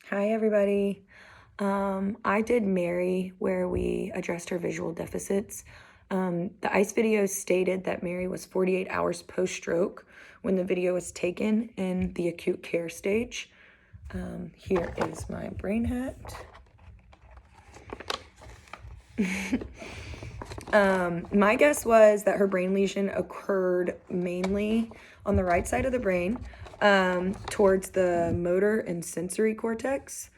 Hi, everybody. I did Mary where we addressed her visual deficits. The ICE video stated that Mary was 48 hours post-stroke when the video was taken in the acute care stage. Here is my brain hat. My guess was that her brain lesion occurred mainly on the right side of the brain, towards the motor and sensory cortex.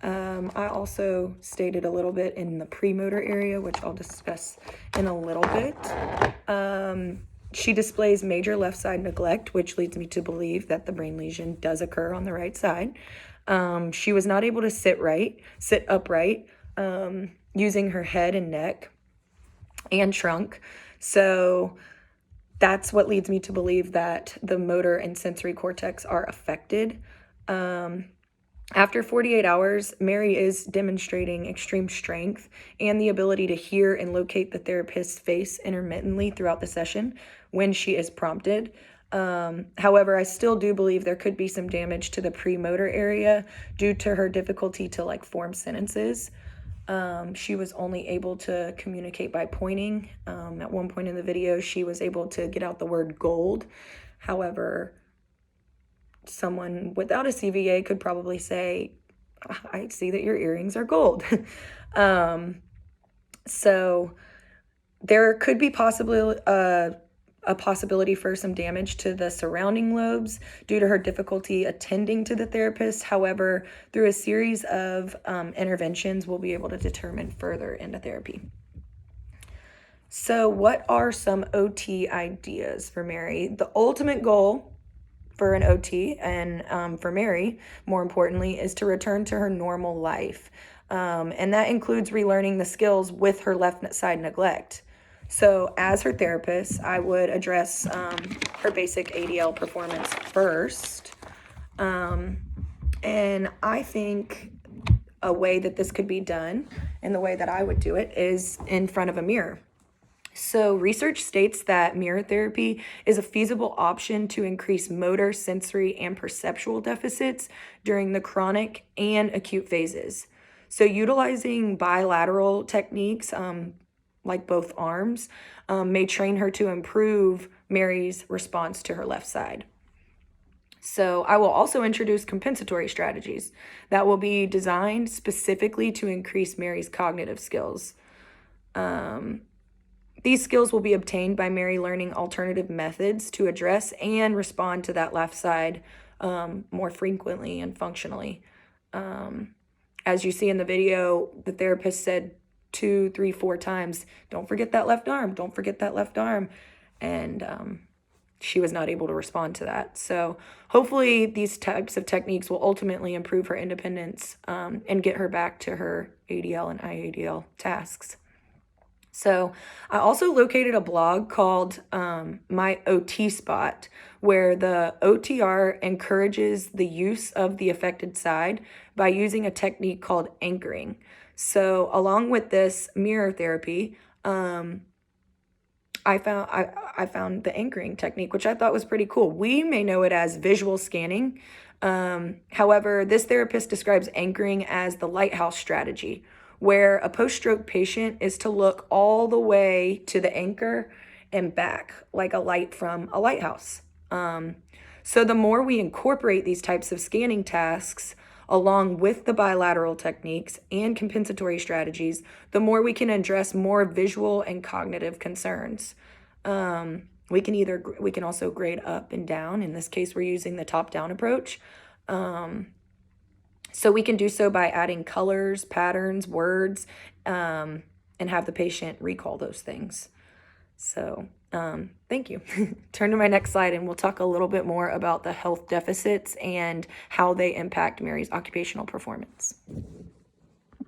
I also stated a little bit in the premotor area, which I'll discuss in a little bit. She displays major left side neglect, which leads me to believe that the brain lesion does occur on the right side. She was not able to sit upright, using her head and neck and trunk. So that's what leads me to believe that the motor and sensory cortex are affected. After 48 hours, Mary is demonstrating extreme strength and the ability to hear and locate the therapist's face intermittently throughout the session when she is prompted. However, I still do believe there could be some damage to the premotor area due to her difficulty to form sentences. She was only able to communicate by pointing. At one point in the video, she was able to get out the word gold. However, someone without a CVA could probably say, I see that your earrings are gold. So there could be possibly a possibility for some damage to the surrounding lobes due to her difficulty attending to the therapist. However, through a series of interventions, we'll be able to determine further into therapy. So what are some OT ideas for Mary? The ultimate goal for an OT and for Mary, more importantly, is to return to her normal life. And that includes relearning the skills with her left side neglect. So as her therapist, I would address her basic ADL performance first. And I think a way that this could be done, and the way that I would do it, is in front of a mirror. So research states that mirror therapy is a feasible option to increase motor, sensory, and perceptual deficits during the chronic and acute phases. So utilizing bilateral techniques, like both arms, may train her to improve Mary's response to her left side. So I will also introduce compensatory strategies that will be designed specifically to increase Mary's cognitive skills. These skills will be obtained by Mary learning alternative methods to address and respond to that left side more frequently and functionally. As you see in the video, the therapist said 2, 3, 4 times, don't forget that left arm, don't forget that left arm. And she was not able to respond to that. So hopefully these types of techniques will ultimately improve her independence and get her back to her ADL and IADL tasks. So I also located a blog called My OT Spot, where the OTR encourages the use of the affected side by using a technique called anchoring. So along with this mirror therapy, I found the anchoring technique, which I thought was pretty cool. We may know it as visual scanning. However, this therapist describes anchoring as the lighthouse strategy, where a post-stroke patient is to look all the way to the anchor and back, like a light from a lighthouse. So the more we incorporate these types of scanning tasks along with the bilateral techniques and compensatory strategies, the more we can address more visual and cognitive concerns. We can also grade up and down. In this case, we're using the top-down approach. So we can do so by adding colors, patterns, words, and have the patient recall those things. So thank you. Turn to my next slide and we'll talk a little bit more about the health deficits and how they impact Mary's occupational performance.